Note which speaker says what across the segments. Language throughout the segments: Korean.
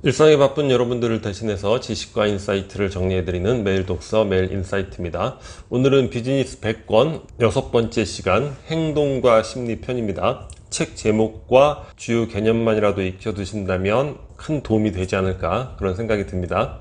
Speaker 1: 일상에 바쁜 여러분들을 대신해서 지식과 인사이트를 정리해드리는 매일 독서 매일 인사이트입니다. 오늘은 비즈니스 100권 6번째 시간 행동과 심리 편입니다. 책 제목과 주요 개념만이라도 익혀두신다면 큰 도움이 되지 않을까 그런 생각이 듭니다.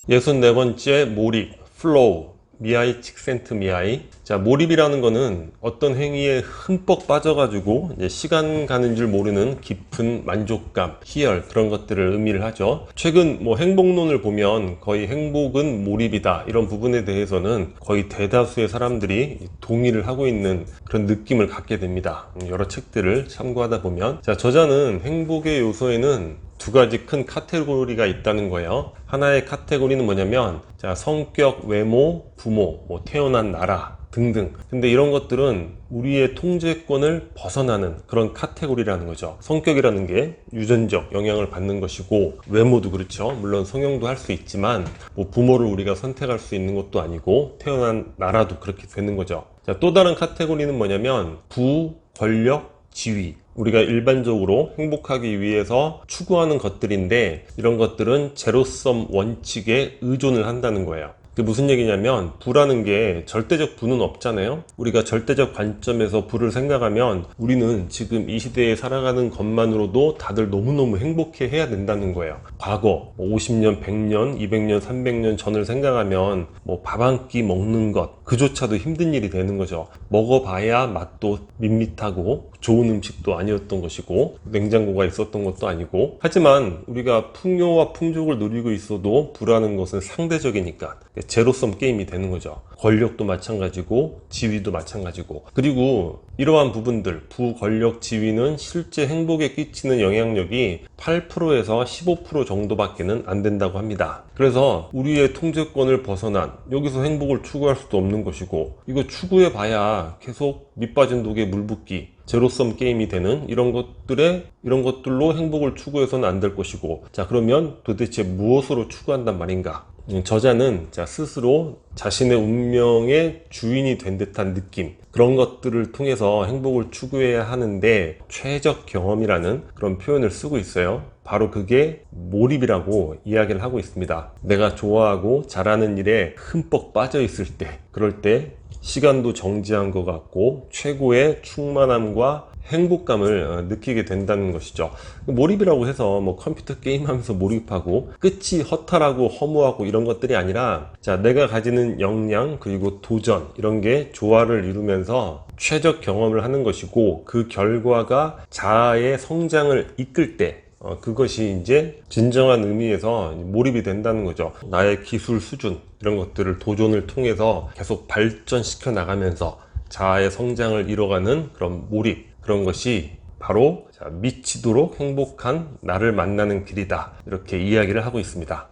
Speaker 1: 64번째 몰입, 플로우, 미하이 칙센트 미하이. 자, 몰입이라는 거는 어떤 행위에 흠뻑 빠져가지고 이제 시간 가는 줄 모르는 깊은 만족감, 희열, 그런 것들을 의미를 하죠. 최근 행복론을 보면 거의 행복은 몰입이다, 이런 부분에 대해서는 거의 대다수의 사람들이 동의를 하고 있는 그런 느낌을 갖게 됩니다. 여러 책들을 참고하다 보면, 자, 저자는 행복의 요소에는 두 가지 큰 카테고리가 있다는 거예요. 하나의 카테고리는 뭐냐면, 자, 성격, 외모, 부모, 태어난 나라 등등. 근데 이런 것들은 우리의 통제권을 벗어나는 그런 카테고리라는 거죠. 성격이라는 게 유전적 영향을 받는 것이고, 외모도 그렇죠. 물론 성형도 할 수 있지만 부모를 우리가 선택할 수 있는 것도 아니고, 태어난 나라도 그렇게 되는 거죠. 자, 또 다른 카테고리는 뭐냐면 부, 권력, 지위. 우리가 일반적으로 행복하기 위해서 추구하는 것들인데, 이런 것들은 제로섬 원칙에 의존을 한다는 거예요. 그게 무슨 얘기냐면, 부라는 게 절대적 부는 없잖아요. 우리가 절대적 관점에서 부를 생각하면 우리는 지금 이 시대에 살아가는 것만으로도 다들 너무너무 행복해 해야 된다는 거예요. 과거 50년, 100년, 200년, 300년 전을 생각하면 밥 한 끼 먹는 것 그조차도 힘든 일이 되는 거죠. 먹어봐야 맛도 밋밋하고 좋은 음식도 아니었던 것이고, 냉장고가 있었던 것도 아니고. 하지만 우리가 풍요와 풍족을 누리고 있어도 부라는 것은 상대적이니까 제로섬 게임이 되는 거죠. 권력도 마찬가지고 지위도 마찬가지고. 그리고 이러한 부분들, 부, 권력, 지위는 실제 행복에 끼치는 영향력이 8%에서 15% 정도밖에는 안 된다고 합니다. 그래서 우리의 통제권을 벗어난, 여기서 행복을 추구할 수도 없는 것이고, 이거 추구해 봐야 계속 밑빠진 독에 물 붓기, 제로섬 게임이 되는 이런 것들로 행복을 추구해서는 안 될 것이고. 자, 그러면 도대체 무엇으로 추구한단 말인가? 저자는 스스로 자신의 운명의 주인이 된 듯한 느낌, 그런 것들을 통해서 행복을 추구해야 하는데, 최적 경험이라는 그런 표현을 쓰고 있어요. 바로 그게 몰입이라고 이야기를 하고 있습니다. 내가 좋아하고 잘하는 일에 흠뻑 빠져 있을 때, 그럴 때 시간도 정지한 것 같고 최고의 충만함과 행복감을 느끼게 된다는 것이죠. 몰입이라고 해서 컴퓨터 게임하면서 몰입하고 끝이 허탈하고 허무하고 이런 것들이 아니라, 자, 내가 가지는 역량 그리고 도전, 이런 게 조화를 이루면서 최적 경험을 하는 것이고, 그 결과가 자아의 성장을 이끌 때 그것이 이제 진정한 의미에서 몰입이 된다는 거죠. 나의 기술 수준, 이런 것들을 도전을 통해서 계속 발전시켜 나가면서 자아의 성장을 이뤄가는 그런 몰입, 그런 것이 바로 미치도록 행복한 나를 만나는 길이다, 이렇게 이야기를 하고 있습니다.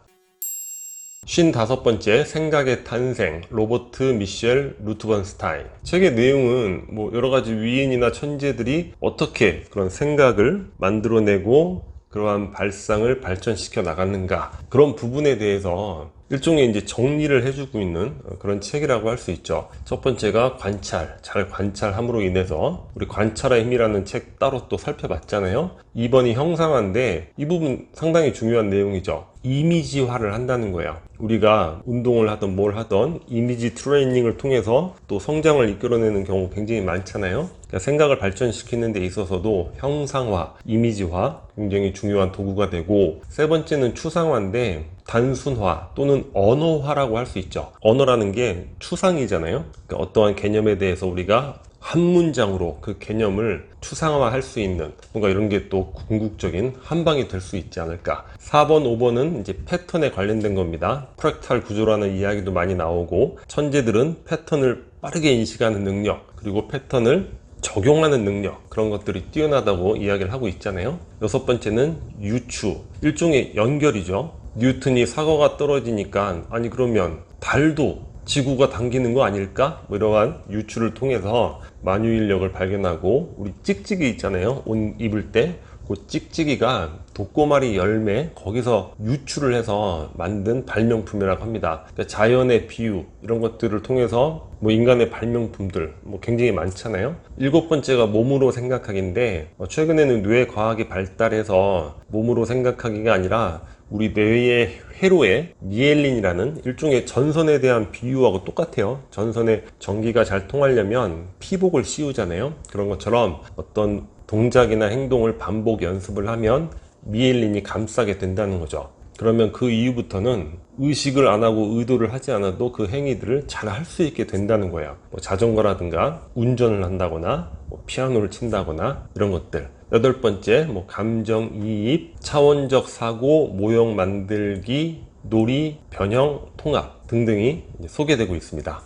Speaker 1: 55번째 생각의 탄생, 로버트 미셸 루트번스타인. 책의 내용은 여러가지 위인이나 천재들이 어떻게 그런 생각을 만들어내고 그러한 발상을 발전시켜 나갔는가, 그런 부분에 대해서 일종의 이제 정리를 해주고 있는 그런 책이라고 할 수 있죠. 첫 번째가 관찰, 잘 관찰함으로 인해서, 우리 관찰의 힘이라는 책 따로 또 살펴봤잖아요. 2번이 형상화인데, 이 부분 상당히 중요한 내용이죠. 이미지화를 한다는 거예요. 우리가 운동을 하던 뭘 하던 이미지 트레이닝을 통해서 또 성장을 이끌어내는 경우 굉장히 많잖아요. 그러니까 생각을 발전시키는 데 있어서도 형상화, 이미지화 굉장히 중요한 도구가 되고, 세 번째는 추상화인데 단순화 또는 언어화라고 할 수 있죠. 언어라는 게 추상이잖아요. 그러니까 어떠한 개념에 대해서 우리가 한 문장으로 그 개념을 추상화할 수 있는, 뭔가 이런 게 또 궁극적인 한방이 될 수 있지 않을까. 4번, 5번은 이제 패턴에 관련된 겁니다. 프랙탈 구조라는 이야기도 많이 나오고, 천재들은 패턴을 빠르게 인식하는 능력, 그리고 패턴을 적용하는 능력, 그런 것들이 뛰어나다고 이야기를 하고 있잖아요. 6번째는 유추, 일종의 연결이죠. 뉴턴이 사과가 떨어지니까, 아니 그러면 달도 지구가 당기는 거 아닐까? 이러한 유추를 통해서 만유인력을 발견하고, 우리 찍찍이 있잖아요. 옷 입을 때 그 찍찍이가 독고마리 열매 거기서 유출을 해서 만든 발명품이라고 합니다. 그러니까 자연의 비유 이런 것들을 통해서 뭐 인간의 발명품들 뭐 굉장히 많잖아요. 일곱 번째가 몸으로 생각하기인데 최근에는 뇌 과학이 발달해서 몸으로 생각하기가 아니라 우리 뇌의 회로에 미엘린이라는 일종의 전선에 대한 비유하고 똑같아요. 전선에 전기가 잘 통하려면 피복을 씌우잖아요. 그런 것처럼 어떤 동작이나 행동을 반복 연습을 하면 미엘린이 감싸게 된다는 거죠. 그러면 그 이후부터는 의식을 안 하고 의도를 하지 않아도 그 행위들을 잘 할 수 있게 된다는 거예요. 뭐 자전거라든가 운전을 한다거나 뭐 피아노를 친다거나 이런 것들. 여덟 번째, 뭐 감정이입, 차원적 사고, 모형 만들기, 놀이, 변형, 통합 등등이 소개되고 있습니다.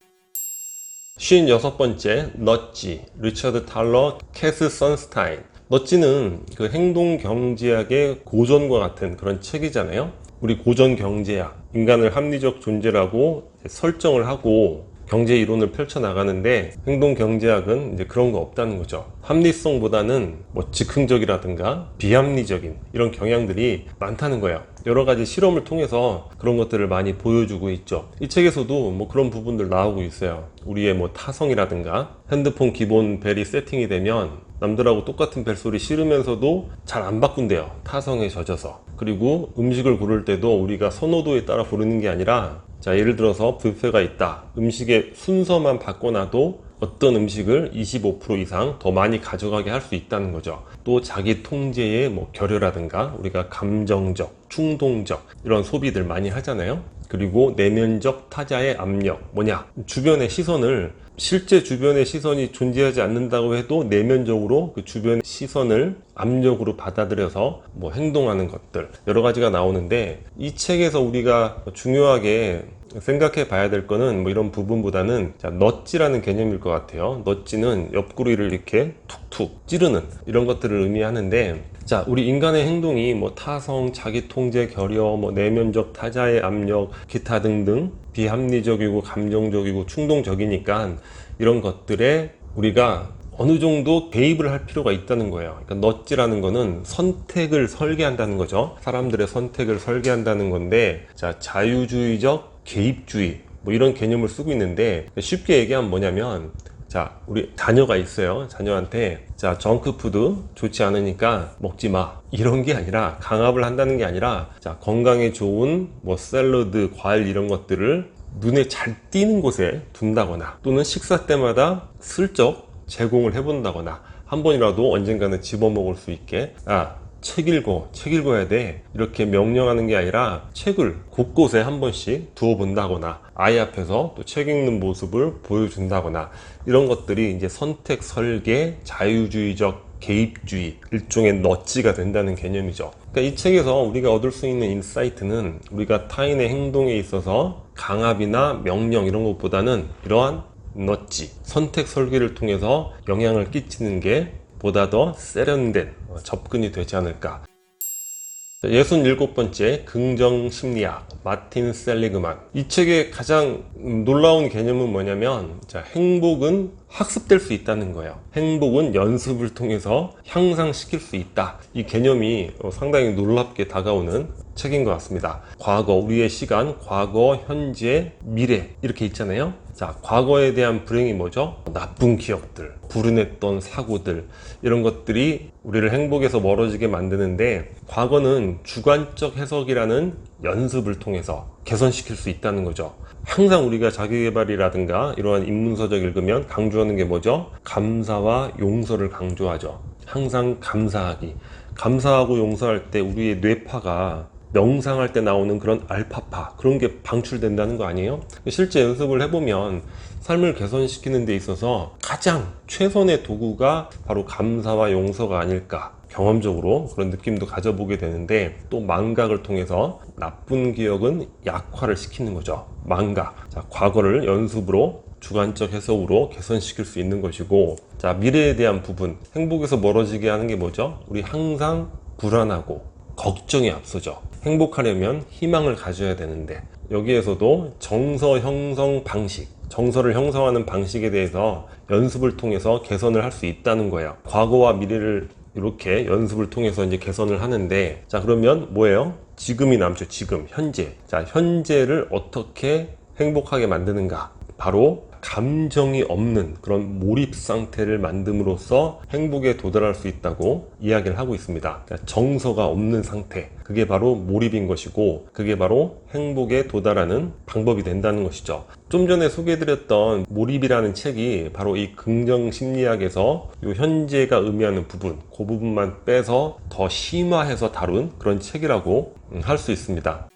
Speaker 1: 56번째, 넛지, 리처드 탈러, 캐스 선스타인. 넛지는 그 행동 경제학의 고전과 같은 그런 책이잖아요. 우리 고전 경제학, 인간을 합리적 존재라고 설정을 하고 경제 이론을 펼쳐나가는데 행동 경제학은 이제 그런 거 없다는 거죠. 합리성보다는 뭐 즉흥적이라든가 비합리적인 이런 경향들이 많다는 거예요. 여러 가지 실험을 통해서 그런 것들을 많이 보여주고 있죠. 이 책에서도 뭐 그런 부분들 나오고 있어요. 우리의 뭐 타성이라든가 핸드폰 기본 벨이 세팅이 되면 남들하고 똑같은 벨소리 싫으면서도 잘 안 바꾼대요. 타성에 젖어서. 그리고 음식을 고를 때도 우리가 선호도에 따라 고르는 게 아니라 자, 예를 들어서 뷔페가 있다. 음식의 순서만 바꿔놔도 어떤 음식을 25% 이상 더 많이 가져가게 할 수 있다는 거죠. 또 자기 통제의 뭐 결여라든가 우리가 감정적, 충동적 이런 소비들 많이 하잖아요. 그리고 내면적 타자의 압력 뭐냐? 주변의 시선을 실제 주변의 시선이 존재하지 않는다고 해도 내면적으로 그 주변의 시선을 압력으로 받아들여서 뭐 행동하는 것들 여러 가지가 나오는데 이 책에서 우리가 중요하게 생각해 봐야 될 거는 뭐 이런 부분보다는 자, 넛지라는 개념일 것 같아요. 넛지는 옆구리를 이렇게 툭툭 찌르는 이런 것들을 의미하는데 자, 우리 인간의 행동이 뭐 타성, 자기 통제, 결여, 뭐 내면적 타자의 압력, 기타 등등 비합리적이고 감정적이고 충동적이니까 이런 것들에 우리가 어느 정도 개입을 할 필요가 있다는 거예요. 그러니까 넛지라는 거는 선택을 설계한다는 거죠. 사람들의 선택을 설계한다는 건데 자, 자유주의적 개입주의 뭐 이런 개념을 쓰고 있는데 쉽게 얘기하면 뭐냐면 자, 우리 자녀가 있어요. 자녀한테 자, 정크푸드 좋지 않으니까 먹지 마. 이런 게 아니라 강압을 한다는 게 아니라 자, 건강에 좋은 뭐 샐러드, 과일 이런 것들을 눈에 잘 띄는 곳에 둔다거나 또는 식사 때마다 슬쩍 제공을 해본다거나 한 번이라도 언젠가는 집어먹을 수 있게 책 읽어야 돼 이렇게 명령하는 게 아니라 책을 곳곳에 한 번씩 두어 본다거나 아이 앞에서 또 책 읽는 모습을 보여준다거나 이런 것들이 이제 선택 설계 자유주의적 개입주의 일종의 넛지가 된다는 개념이죠. 그러니까 이 책에서 우리가 얻을 수 있는 인사이트는 우리가 타인의 행동에 있어서 강압이나 명령 이런 것보다는 이러한 넛지 선택 설계를 통해서 영향을 끼치는 게 보다 더 세련된 접근이 되지 않을까. 67번째 긍정심리학 마틴 셀리그만. 이 책의 가장 놀라운 개념은 뭐냐면 자, 행복은 학습될 수 있다는 거예요. 행복은 연습을 통해서 향상시킬 수 있다. 이 개념이 상당히 놀랍게 다가오는 책인 것 같습니다. 과거, 우리의 시간, 과거, 현재, 미래 이렇게 있잖아요. 자, 과거에 대한 불행이 뭐죠? 나쁜 기억들, 불운했던 사고들 이런 것들이 우리를 행복에서 멀어지게 만드는데 과거는 주관적 해석이라는 연습을 통해서 개선시킬 수 있다는 거죠. 항상 우리가 자기계발이라든가 이러한 입문서적 읽으면 강조하는 게 뭐죠? 감사와 용서를 강조하죠. 항상 감사하기. 감사하고 용서할 때 우리의 뇌파가 명상할 때 나오는 그런 알파파 그런 게 방출된다는 거 아니에요? 실제 연습을 해보면 삶을 개선시키는 데 있어서 가장 최선의 도구가 바로 감사와 용서가 아닐까 경험적으로 그런 느낌도 가져보게 되는데 또 망각을 통해서 나쁜 기억은 약화를 시키는 거죠. 망각. 자, 과거를 연습으로 주관적 해석으로 개선시킬 수 있는 것이고 자, 미래에 대한 부분 행복에서 멀어지게 하는 게 뭐죠? 우리 항상 불안하고 걱정이 앞서죠. 행복하려면 희망을 가져야 되는데 여기에서도 정서 형성 방식 정서를 형성하는 방식에 대해서 연습을 통해서 개선을 할 수 있다는 거예요. 과거와 미래를 이렇게 연습을 통해서 이제 개선을 하는데, 자, 그러면 뭐예요? 지금이 남죠. 지금, 현재. 자, 현재를 어떻게 행복하게 만드는가? 바로 감정이 없는 그런 몰입 상태를 만듦으로써 행복에 도달할 수 있다고 이야기를 하고 있습니다. 그러니까 정서가 없는 상태, 그게 바로 몰입인 것이고, 그게 바로 행복에 도달하는 방법이 된다는 것이죠. 좀 전에 소개해드렸던 몰입이라는 책이 바로 이 긍정 심리학에서 이 현재가 의미하는 부분, 그 부분만 빼서 더 심화해서 다룬 그런 책이라고 할 수 있습니다.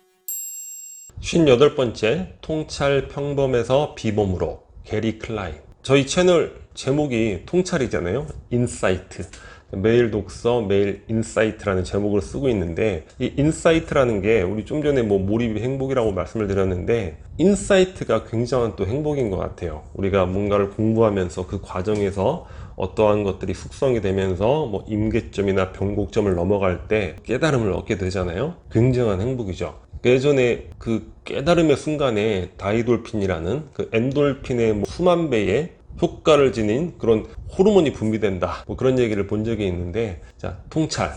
Speaker 1: 58번째, 통찰 평범에서 비범으로, 게리 클라인. 저희 채널 제목이 통찰이잖아요. 인사이트. 매일 독서, 매일 인사이트라는 제목을 쓰고 있는데, 이 인사이트라는 게 우리 좀 전에 뭐 몰입이 행복이라고 말씀을 드렸는데, 인사이트가 굉장한 또 행복인 것 같아요. 우리가 뭔가를 공부하면서 그 과정에서 어떠한 것들이 숙성이 되면서 뭐 임계점이나 변곡점을 넘어갈 때 깨달음을 얻게 되잖아요. 굉장한 행복이죠. 예전에 그 깨달음의 순간에 다이돌핀이라는 그 엔돌핀의 뭐 수만 배의 효과를 지닌 그런 호르몬이 분비된다, 뭐 그런 얘기를 본 적이 있는데, 자, 통찰,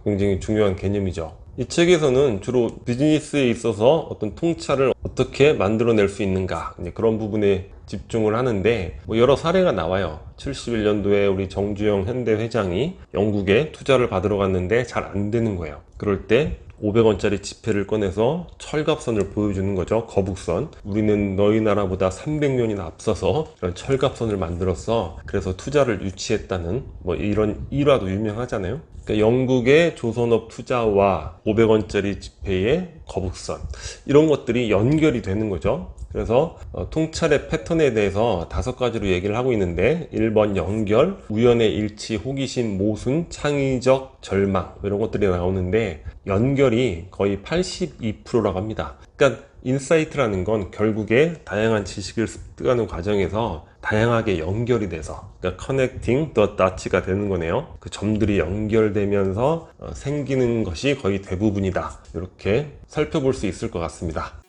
Speaker 1: 굉장히 중요한 개념이죠. 이 책에서는 주로 비즈니스에 있어서 어떤 통찰을 어떻게 만들어낼 수 있는가, 이제 그런 부분에 집중을 하는데, 뭐 여러 사례가 나와요. 71년도에 우리 정주영 현대 회장이 영국에 투자를 받으러 갔는데 잘 안 되는 거예요. 그럴 때 500원짜리 지폐를 꺼내서 철갑선을 보여주는 거죠. 거북선. 우리는 너희 나라보다 300년이나 앞서서 이런 철갑선을 만들었어. 그래서 투자를 유치했다는 뭐 이런 일화도 유명하잖아요. 그러니까 영국의 조선업 투자와 500원짜리 지폐의 거북선, 이런 것들이 연결이 되는 거죠. 그래서 통찰의 패턴에 대해서 5가지로 얘기를 하고 있는데, 1번 연결, 우연의 일치, 호기심, 모순, 창의적 절망, 이런 것들이 나오는데, 연결이 거의 82%라고 합니다. 그러니까 인사이트라는 건 결국에 다양한 지식을 습득하는 과정에서 다양하게 연결이 돼서, 그러니까 커넥팅 더 다츠가 되는 거네요. 그 점들이 연결되면서 생기는 것이 거의 대부분이다, 이렇게 살펴볼 수 있을 것 같습니다.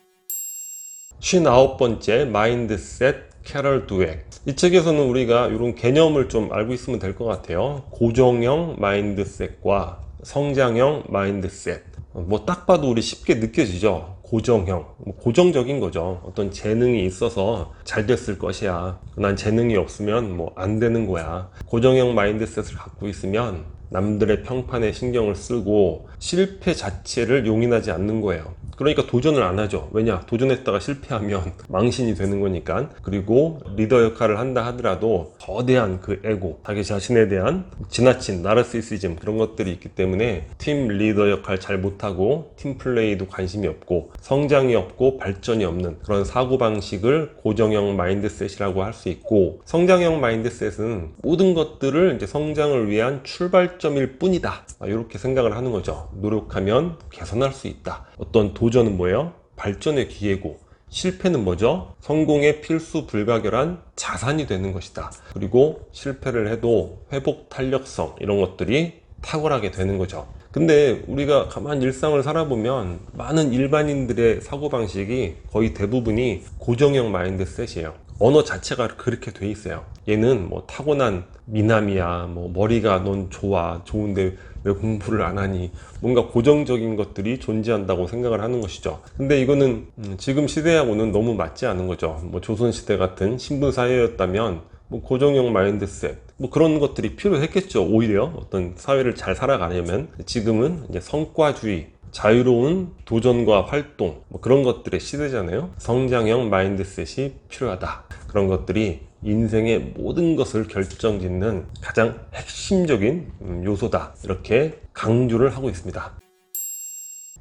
Speaker 1: 59번째, 마인드셋, 캐럴 두엑. 이 책에서는 우리가 이런 개념을 좀 알고 있으면 될 것 같아요. 고정형 마인드셋과 성장형 마인드셋. 뭐 딱 봐도 우리 쉽게 느껴지죠. 고정형, 고정적인 거죠. 어떤 재능이 있어서 잘 됐을 것이야. 난 재능이 없으면 뭐 안 되는 거야. 고정형 마인드셋을 갖고 있으면 남들의 평판에 신경을 쓰고 실패 자체를 용인하지 않는 거예요. 그러니까 도전을 안 하죠. 왜냐? 도전했다가 실패하면 망신이 되는 거니까. 그리고 리더 역할을 한다 하더라도 거대한 그 에고, 자기 자신에 대한 지나친 나르시시즘, 그런 것들이 있기 때문에 팀 리더 역할 잘 못하고 팀 플레이도 관심이 없고 성장이 없고 발전이 없는 그런 사고방식을 고정형 마인드셋이라고 할 수 있고, 성장형 마인드셋은 모든 것들을 이제 성장을 위한 출발점일 뿐이다, 이렇게 생각을 하는 거죠. 노력하면 개선할 수 있다. 어떤 도전은 뭐예요? 발전의 기회고, 실패는 뭐죠? 성공의 필수 불가결한 자산이 되는 것이다. 그리고 실패를 해도 회복 탄력성, 이런 것들이 탁월하게 되는 거죠. 근데 우리가 가만히 일상을 살아보면 많은 일반인들의 사고방식이 거의 대부분이 고정형 마인드셋이에요. 언어 자체가 그렇게 돼 있어요. 얘는 뭐 타고난 미남이야, 뭐 머리가 넌 좋은데 왜 공부를 안 하니, 뭔가 고정적인 것들이 존재한다고 생각을 하는 것이죠. 근데 이거는 지금 시대하고는 너무 맞지 않은 거죠. 뭐 조선시대 같은 신분 사회였다면 뭐 고정형 마인드셋, 뭐 그런 것들이 필요했겠죠. 오히려 어떤 사회를 잘 살아가려면. 지금은 이제 성과주의, 자유로운 도전과 활동, 뭐 그런 것들의 시대잖아요. 성장형 마인드셋이 필요하다. 그런 것들이 인생의 모든 것을 결정짓는 가장 핵심적인 요소다, 이렇게 강조를 하고 있습니다.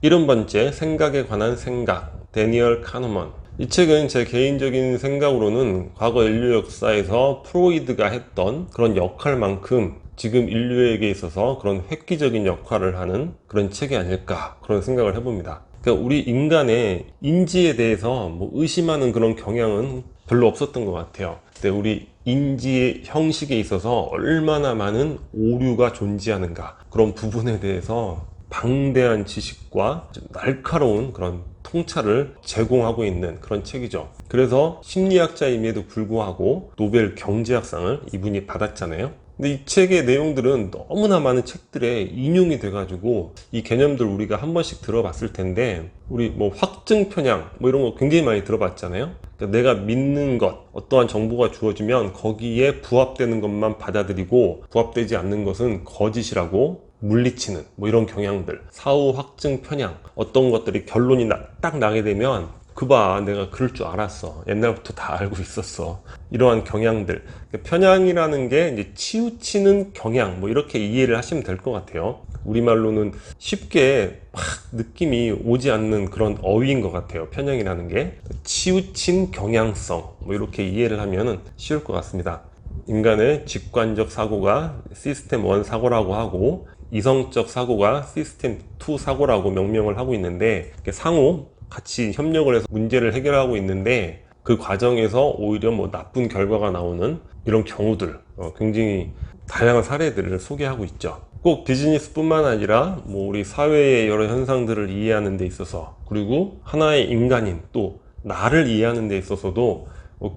Speaker 1: 70번째, 생각에 관한 생각, 데니얼 카너먼. 이 책은 제 개인적인 생각으로는 과거 인류 역사에서 프로이드가 했던 그런 역할만큼 지금 인류에게 있어서 그런 획기적인 역할을 하는 그런 책이 아닐까, 그런 생각을 해봅니다. 그러니까 우리 인간의 인지에 대해서 뭐 의심하는 그런 경향은 별로 없었던 것 같아요. 근데 우리 인지의 형식에 있어서 얼마나 많은 오류가 존재하는가, 그런 부분에 대해서 방대한 지식과 날카로운 그런 통찰을 제공하고 있는 그런 책이죠. 그래서 심리학자임에도 불구하고 노벨 경제학상을 이분이 받았잖아요. 근데 이 책의 내용들은 너무나 많은 책들에 인용이 돼가지고 이 개념들 우리가 한 번씩 들어봤을 텐데, 우리 뭐 확증 편향 뭐 이런 거 굉장히 많이 들어봤잖아요. 그러니까 내가 믿는 것, 어떠한 정보가 주어지면 거기에 부합되는 것만 받아들이고 부합되지 않는 것은 거짓이라고 물리치는 뭐 이런 경향들, 사후 확증 편향, 어떤 것들이 결론이 딱 나게 되면 그봐 내가 그럴 줄 알았어, 옛날부터 다 알고 있었어, 이러한 경향들. 편향이라는 게 이제 치우치는 경향, 뭐 이렇게 이해를 하시면 될 것 같아요. 우리말로는 쉽게 막 느낌이 오지 않는 그런 어휘인 것 같아요. 편향이라는 게 치우친 경향성, 뭐 이렇게 이해를 하면 쉬울 것 같습니다. 인간의 직관적 사고가 시스템 1 사고라고 하고, 이성적 사고가 시스템 2 사고라고 명명을 하고 있는데, 상호 같이 협력을 해서 문제를 해결하고 있는데, 그 과정에서 오히려 뭐 나쁜 결과가 나오는 이런 경우들, 굉장히 다양한 사례들을 소개하고 있죠. 꼭 비즈니스뿐만 아니라 뭐 우리 사회의 여러 현상들을 이해하는 데 있어서, 그리고 하나의 인간인 또 나를 이해하는 데 있어서도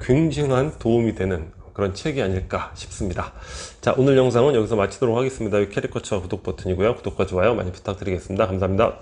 Speaker 1: 굉장한 도움이 되는 그런 책이 아닐까 싶습니다. 자, 오늘 영상은 여기서 마치도록 하겠습니다. 여기 캐릭터처 구독 버튼이고요. 구독과 좋아요 많이 부탁드리겠습니다. 감사합니다.